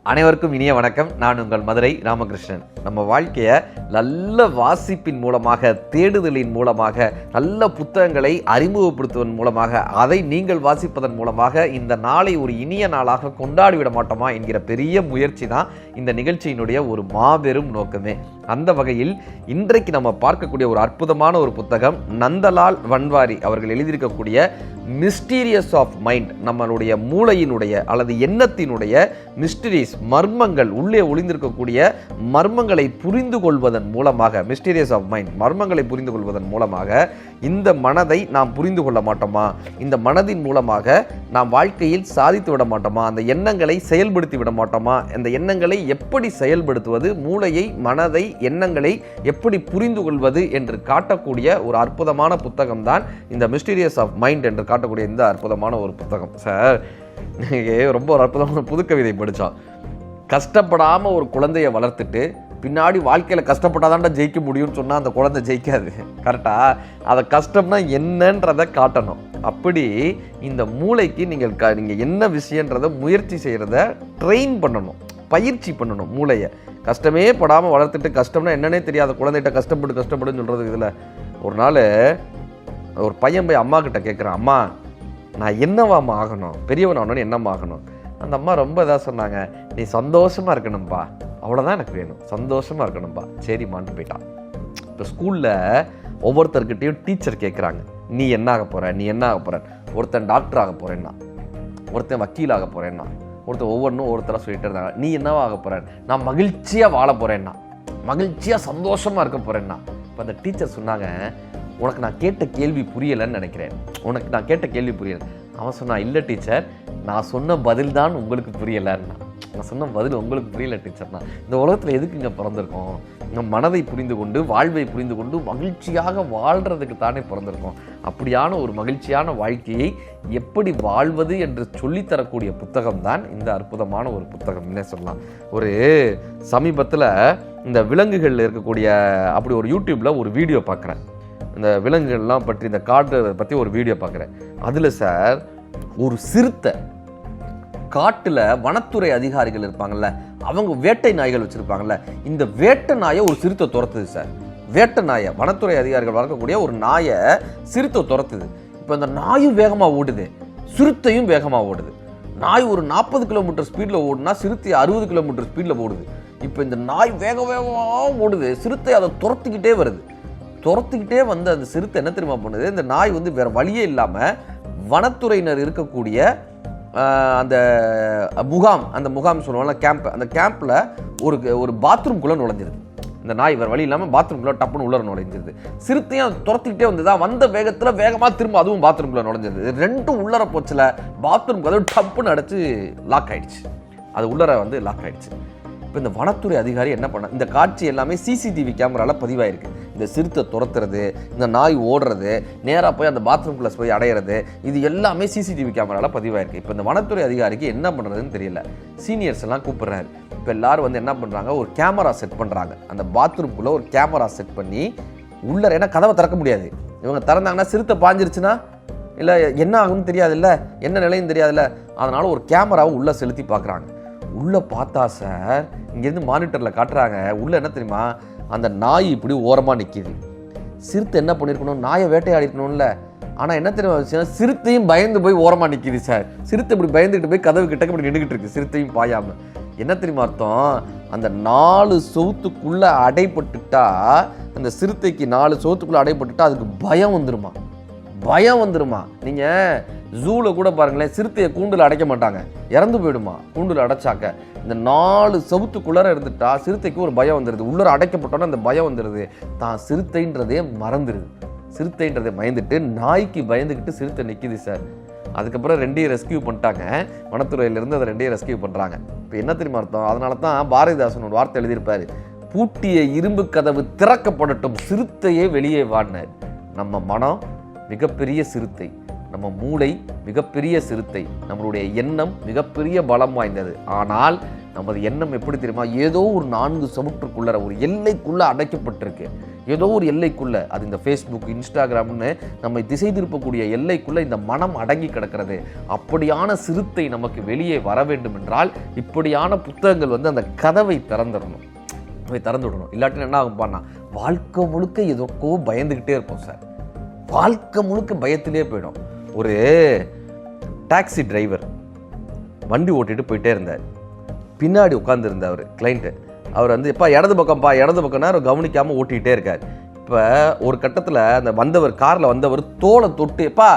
அனைவருக்கும் இனிய வணக்கம். நான் உங்கள் மதுரை ராமகிருஷ்ணன். நம்ம வாழ்க்கையை நல்ல வாசிப்பின் மூலமாக, தேடுதலின் மூலமாக, நல்ல புத்தகங்களை அறிமுகப்படுத்துவதன் மூலமாக, அதை நீங்கள் வாசிப்பதன் மூலமாக இந்த நாளை ஒரு இனிய நாளாக கொண்டாடிவிட மாட்டோமா என்கிற பெரிய முயற்சி தான் இந்த நிகழ்ச்சியினுடைய ஒரு மாபெரும் நோக்கமே. அந்த வகையில் இன்றைக்கு நம்ம பார்க்கக்கூடிய ஒரு அற்புதமான ஒரு புத்தகம் நந்தலால் வன்வாரி அவர்கள் எழுதியிருக்கக்கூடிய மிஸ்டீரியஸ் ஆஃப் மைண்ட். நம்மளுடைய மூளையினுடைய அல்லது எண்ணத்தினுடைய மிஸ்டரிஸ், மர்மங்கள், உள்ளே ஒளிந்திருக்கக்கூடிய மர்மங்களை புரிந்து கொள்வதன் மூலமாக, மிஸ்டீரியஸ் ஆஃப் மைண்ட், மர்மங்களை புரிந்து கொள்வதன் மூலமாக இந்த மனதை நாம் புரிந்து கொள்ள மாட்டோமா, இந்த மனதின் மூலமாக நாம் வாழ்க்கையில் சாதித்து விட மாட்டோமா, அந்த எண்ணங்களை செயல்படுத்தி விட மாட்டோமா, அந்த எண்ணங்களை எப்படி செயல்படுத்துவது, மூளையை, மனதை, எண்ணங்களை எப்படி புரிந்து கொள்வது என்று காட்டக்கூடிய ஒரு அற்புதமான புத்தகம் தான் இந்த மிஸ்டீரியஸ் ஆஃப் மைண்ட் என்று காட்டக்கூடிய இந்த அற்புதமான ஒரு புத்தகம். சார், ரொம்ப ஒரு அற்புதமான புது கவிதை படித்தோம். கஷ்டப்படாமல் ஒரு குழந்தைய வளர்த்துட்டு பின்னாடி வாழ்க்கையில் கஷ்டப்பட்டாதான்டா ஜெயிக்க முடியும்னு சொன்னால் அந்த குழந்தை ஜெயிக்காது. கரெக்டாக அதை கஷ்டம்னா என்னன்றதை காட்டணும். அப்படி இந்த மூளைக்கு நீங்கள் என்ன விஷயன்றதை முயற்சி செய்கிறத ட்ரெயின் பண்ணணும், பயிற்சி பண்ணணும். மூளையை கஷ்டமே படாமல் வளர்த்துட்டு கஷ்டம்னா என்னன்னே தெரியாத குழந்தைகிட்ட கஷ்டப்படுன்னு சொல்கிறது. இதில் ஒரு நாள் ஒரு பையன் போய் அம்மா கிட்ட கேட்குறான், அம்மா நான் என்னவாம்மா ஆகணும், பெரியவன் ஆகணும்னு என்னம்மா ஆகணும்? அந்த அம்மா ரொம்ப இதாக சொன்னாங்க, நீ சந்தோஷமாக இருக்கணும்பா, அவ்வளோதான் எனக்கு வேணும், சந்தோஷமாக இருக்கணும்பா. சரிம்மான்ட்டு போயிட்டான். இப்போ ஸ்கூலில் ஒவ்வொருத்தர்கிட்டையும் டீச்சர் கேட்குறாங்க, நீ என்ன ஆக போகிற, நீ என்ன ஆக போகிற? ஒருத்தன் டாக்டர் ஆக போகிறேன்னா, ஒருத்தன் வக்கீல் ஆக போகிறேன்னா, ஒருத்தர் ஒவ்வொருத்தராக சொல்லிட்டு இருந்தாங்க. நீ என்னவா ஆக போகிறேன்? நான் மகிழ்ச்சியாக வாழ போகிறேன்னா, மகிழ்ச்சியாக சந்தோஷமாக இருக்க போகிறேன்னா. இப்போ அந்த டீச்சர் சொன்னாங்க, உனக்கு நான் கேட்ட கேள்வி புரியலைன்னு நினைக்கிறேன், உனக்கு நான் கேட்ட கேள்வி புரியலை. அவன் சொன்னான், இல்லை டீச்சர், நான் சொன்ன பதில் தான் உங்களுக்கு புரியலைன்னா. நான் சொன்ன பதில் உங்களுக்கு புரியல டீச்சர்னா. இந்த உலகத்தில் எதுக்கு இங்கே பிறந்திருக்கோம்? நம்ம மனதை புரிந்து கொண்டு, வாழ்வை புரிந்து கொண்டு மகிழ்ச்சியாக வாழ்கிறதுக்கு தானே பிறந்திருக்கோம். அப்படியான ஒரு மகிழ்ச்சியான வாழ்க்கையை எப்படி வாழ்வது என்று சொல்லித்தரக்கூடிய புத்தகம் தான் இந்த அற்புதமான ஒரு புத்தகம். என்ன சொல்லலாம், ஒரு சமீபத்தில் இந்த விலங்குகளில் இருக்கக்கூடிய அப்படி ஒரு யூடியூப்பில் ஒரு வீடியோ பார்க்குறேன். இந்த விலங்குகள்லாம் பற்றி, இந்த காட்டை பற்றி ஒரு வீடியோ பார்க்குறேன். அதில் சார் ஒரு சிறுத்தை, காட்டில் வனத்துறை அதிகாரிகள் இருப்பாங்கள்ல, அவங்க வேட்டை நாய்கள் வச்சுருப்பாங்கள்ல, இந்த வேட்டை நாயை ஒரு சிறுத்தை துரத்துது சார். வேட்டை நாயை, வனத்துறை அதிகாரிகள் வளர்க்கக்கூடிய ஒரு நாயை சிறுத்தை துரத்துது. இப்போ இந்த நாயும் வேகமாக ஓடுது, சிறுத்தையும் வேகமாக ஓடுது. நாய் ஒரு 40 கிலோமீட்டர் ஸ்பீடில் ஓடுனா சிறுத்தை 60 கிலோமீட்டர் ஸ்பீடில் ஓடுது. இப்போ இந்த நாய் வேகமாக ஓடுது, சிறுத்தை அதை துரத்திக்கிட்டே வருது. துரத்துக்கிட்டே வந்து அந்த சிறுத்தை என்ன தெரியுமா பண்ணுது, இந்த நாய் வந்து வேறு வழியே இல்லாமல் வனத்துறையினர் இருக்கக்கூடிய அந்த முகாம் சொல்லுவாங்கல்ல, கேம்ப், அந்த கேம்பில் ஒரு பாத்ரூம்குள்ளே நுழைஞ்சிருது. இந்த நாய் வேறு வழி இல்லாமல் பாத்ரூம்குள்ளே டப்புன்னு உள்ளர நுழைஞ்சிருது. சிறுத்தையும் துரத்திக்கிட்டே வந்ததா, வந்த வேகத்தில் வேகமாக திரும்ப அதுவும் பாத்ரூம்குள்ளே நுழைஞ்சிருது. ரெண்டும் உள்ளர போச்சில் பாத்ரூம் கதவு டப்புன்னு அடைச்சி லாக் ஆகிடுச்சு. அது உள்ளர வந்து லாக் ஆகிடுச்சு. இப்போ இந்த வனத்துறை அதிகாரி என்ன பண்ண, இந்த காட்சி எல்லாமே சிசிடிவி கேமராவில் பதிவாயிருக்கு. இந்த சிறுத்தை துரத்துறது, இந்த நாய் ஓடுறது, நேராக போய் அந்த பாத்ரூம்குள்ளே போய் அடையிறது, இது எல்லாமே சிசிடிவி கேமராவில் பதிவாயிருக்கு. இப்போ இந்த வனத்துறை அதிகாரிக்கு என்ன பண்ணுறதுன்னு தெரியல. சீனியர்ஸ் எல்லாம் கூப்பிடுறாரு. இப்போ எல்லாரும் வந்து என்ன பண்ணுறாங்க, ஒரு கேமரா செட் பண்ணுறாங்க. அந்த பாத்ரூம்குள்ளே ஒரு கேமரா செட் பண்ணி உள்ளே, ஏன்னா கதவை திறக்க முடியாது, இவங்க திறந்தாங்கன்னா சிறுத்தை பாஞ்சிருச்சுன்னா இல்லை என்ன ஆகும்னு தெரியாதுல்ல, என்ன நிலையும் தெரியாதுல்ல, அதனால் ஒரு கேமராவை உள்ளே செலுத்தி பார்க்குறாங்க. உள்ளே பார்த்தா சார், இங்கேருந்து மானிட்டரில் காட்டுறாங்க, உள்ளே என்ன தெரியுமா, அந்த நாய் இப்படி ஓரமாக நிற்கிது. சிறுத்தை என்ன பண்ணியிருக்கணும், நாயை வேட்டையாடி இருக்கணும்ல. ஆனால் என்ன தெரியுமா, சிறுத்தையும் பயந்து போய் ஓரமாக நிற்கிது சார். சிறுத்தை இப்படி பயந்துக்கிட்டு போய் கதவு கிட்டக்க இப்படி நின்றுக்கிட்டு இருக்கு, சிறுத்தையும் பாயாமல். என்ன தெரியுமா அர்த்தம், அந்த 4 சவுத்துக்குள்ளே அடைப்பட்டுட்டா, அந்த சிறுத்தைக்கு 4 சவுத்துக்குள்ளே அடைப்பட்டுட்டா அதுக்கு பயம் வந்துருமா, பயம் வந்துருமா. நீங்கள் ஜூவில் கூட பாருங்களேன், சிறுத்தையை கூண்டில் அடைக்க மாட்டாங்க, இறந்து போயிடுமா கூண்டில் அடைச்சாக்க. இந்த 4 சவுத்துக்குள்ளே இருந்துட்டா சிறுத்தைக்கு ஒரு பயம் வந்துடுது. உள்ளர அடைக்கப்பட்டோன்னா அந்த பயம் வந்துடுது, தான் சிறுத்தைன்றதே மறந்துடுது. சிறுத்தைன்றதை பயந்துட்டு நாய்க்கு பயந்துக்கிட்டு சிறுத்தை நிற்கிது சார். அதுக்கப்புறம் 2ஐயும் ரெஸ்கியூ பண்ணிட்டாங்க, வனத்துறையிலேருந்து அதை 2ஐயும் ரெஸ்கியூ பண்ணுறாங்க. இப்போ என்ன தெரியுமா அர்த்தம், அதனால தான் பாரதிதாசன் ஒரு வார்த்தை எழுதியிருப்பார், பூட்டிய இரும்பு கதவு திறக்கப்படட்டும், சிறுத்தையே வெளியே வாடினார். நம்ம மனம் மிகப்பெரிய சிறுத்தை, நம்ம மூளை மிகப்பெரிய சிறுத்தை, நம்மளுடைய எண்ணம் மிகப்பெரிய பலம் வாய்ந்தது. ஆனால் நமது எண்ணம் எப்படி தெரியுமா, ஏதோ ஒரு 4 சவுற்றுக்குள்ள ஒரு எல்லைக்குள்ள அடைக்கப்பட்டிருக்கு. ஏதோ ஒரு எல்லைக்குள்ள, அது இந்த ஃபேஸ்புக், இன்ஸ்டாகிராம்னு நம்மை திசை திருப்பக்கூடிய எல்லைக்குள்ள இந்த மனம் அடங்கி கிடக்கிறது. அப்படியான சிறுத்தை நமக்கு வெளியே வர வேண்டும் என்றால் இப்படியான புத்தகங்கள் அந்த கதவை திறந்துடணும். இல்லாட்டி என்ன ஆகும் பாருன்னா, வாழ்க்கை முழுக்க எதற்கோ பயந்துக்கிட்டே இருப்போம் சார். வாழ்க்கை முழுக்க பயத்திலே போயிடும். ஒரு டாக்ஸி டிரைவர் வண்டி ஓட்டிட்டு போயிட்டே இருந்தார். பின்னாடி உட்காந்துருந்தார் அவர் கிளைண்ட்டு. அவர் எப்பா இடது பக்கம்னா அவர் கவனிக்காமல் ஓட்டிகிட்டே இருக்கார். இப்போ ஒரு கட்டத்தில் அந்த காரில் வந்தவர் தோலை தொட்டு, எப்பா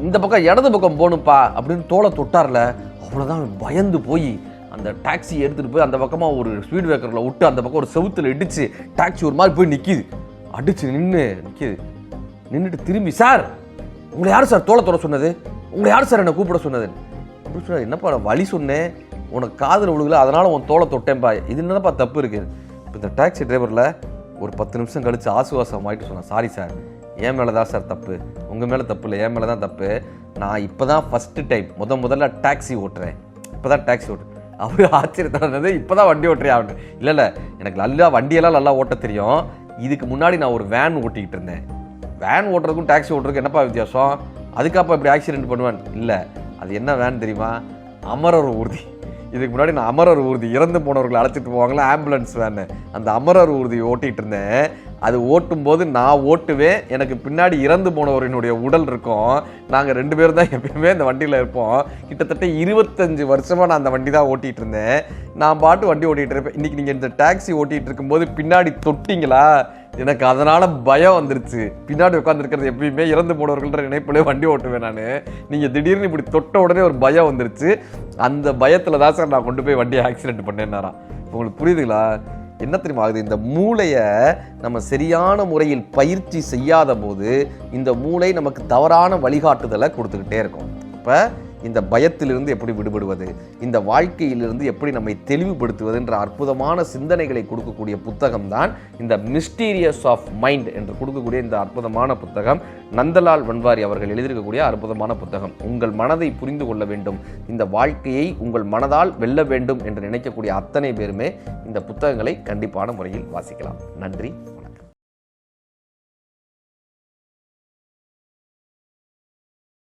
இந்த பக்கம் இடது பக்கம் போகணும்ப்பா அப்படின்னு தோலை தொட்டார்ல, அவ்வளோதான் பயந்து போய் அந்த டாக்ஸி எடுத்துகிட்டு போய் அந்த பக்கமாக ஒரு ஸ்பீட் பிரேக்கரில் விட்டு அந்த பக்கம் ஒரு செவுத்தில் இடித்து டாக்ஸி ஒரு மாதிரி போய் நிற்கிது. அடித்து நின்றுட்டு திரும்பி, சார் உங்களை யார் சார் தோலை தொட சொன்னது, உங்களை யார் சார் என்னை கூப்பிட சொன்னது அப்படின்னு சொன்னார். என்னப்பா வழி சொன்னேன், உனக்கு காதில் விழுகல, அதனால் உன் தோலை தொட்டேன்ப்பா, இது என்னப்பா தப்பு இருக்குது. இப்போ இந்த டாக்ஸி டிரைவரில் ஒரு 10 நிமிஷம் கழித்து ஆசுவாசம் ஆகிட்டு சொன்னேன், சாரி சார், என் மேலே தான் சார் தப்பு, உங்கள் மேலே தப்பு இல்லை, என் மேலே தான் தப்பு. நான் இப்போ தான் ஃபஸ்ட்டு டைம் முதல்ல டாக்ஸி ஓட்டுறேன், இப்போ தான் டாக்ஸி ஓட்டுறேன். அவர் ஆச்சரியத்தானது, இப்போ தான் வண்டி ஓட்டுறியா அப்படின்னு. இல்லை எனக்கு நல்லா வண்டியெல்லாம் நல்லா ஓட்ட தெரியும், இதுக்கு முன்னாடி நான் ஒரு வேன் ஓட்டிக்கிட்டு இருந்தேன். வேன் ஓட்டுறதுக்கும் டாக்ஸி ஓட்டுறதுக்கும் என்னப்பா வித்தியாசம், அதுக்காப்பா இப்படி ஆக்சிடென்ட் பண்ணுவேன். இல்லை, அது என்ன வேன் தெரியுமா, அமரர் ஊர்தி. இதுக்கு முன்னாடி நான் அமரர் ஊர்தி, இறந்து போனவர்களை அழைச்சிட்டு போவாங்களா ஆம்புலன்ஸ் வேனு, அந்த அமரர் ஊர்தி ஓட்டிகிட்டு இருந்தேன். அது ஓட்டும்போது நான் ஓட்டுவேன், எனக்கு பின்னாடி இறந்து போனவரினுடைய உடல் இருக்கும், நாங்கள் 2 பேரும் தான் எப்பயுமே அந்த வண்டியில் இருப்போம். கிட்டத்தட்ட 25 வருஷமாக நான் அந்த வண்டி தான் ஓட்டிகிட்டு இருந்தேன். நான் பாட்டு வண்டி ஓட்டிகிட்டு இருப்பேன். இன்றைக்கி நீங்கள் இந்த டாக்ஸி ஓட்டிகிட்டு இருக்கும்போது பின்னாடி தொட்டிங்களா, எனக்கு அதனால் பயம் வந்துருச்சு. பின்னாடி உட்காந்துருக்கிறது எப்பயுமே இறந்து போனவர்கள்ன்ற நினைப்பிலே வண்டி ஓட்டுவேன் நான். நீங்கள் திடீர்னு இப்படி தொட்ட உடனே ஒரு பயம் வந்துருச்சு. அந்த பயத்தில் தான் சார் நான் கொண்டு போய் வண்டியை ஆக்சிடென்ட் பண்ணேன்னாராம். உங்களுக்கு புரியுதுங்களா? என்ன தெரியுமா ஆகுது, இந்த மூளையை நம்ம சரியான முறையில் பயிற்சி செய்யாத போது இந்த மூளை நமக்கு தவறான வழிகாட்டுதலை கொடுத்துக்கிட்டே இருக்கும். இப்போ இந்த பயத்திலிருந்து எப்படி விடுபடுவது, இந்த வாழ்க்கையிலிருந்து எப்படி நம்மை தெளிவுபடுத்துவதுன்ற அற்புதமான சிந்தனைகளை கொடுக்கக்கூடிய புத்தகம் தான் இந்த மிஸ்டீரியஸ் ஆஃப் மைண்ட் என்று கொடுக்கக்கூடிய இந்த அற்புதமான புத்தகம். நந்தலால் வன்வாரி அவர்கள் எழுதியிருக்கக்கூடிய அற்புதமான புத்தகம். உங்கள் மனதை புரிந்து கொள்ள வேண்டும், இந்த வாழ்க்கையை உங்கள் மனதால் வெல்ல வேண்டும் என்று நினைக்கக்கூடிய அத்தனை பேருமே இந்த புத்தகங்களை கண்டிப்பான முறையில் வாசிக்கலாம். நன்றி.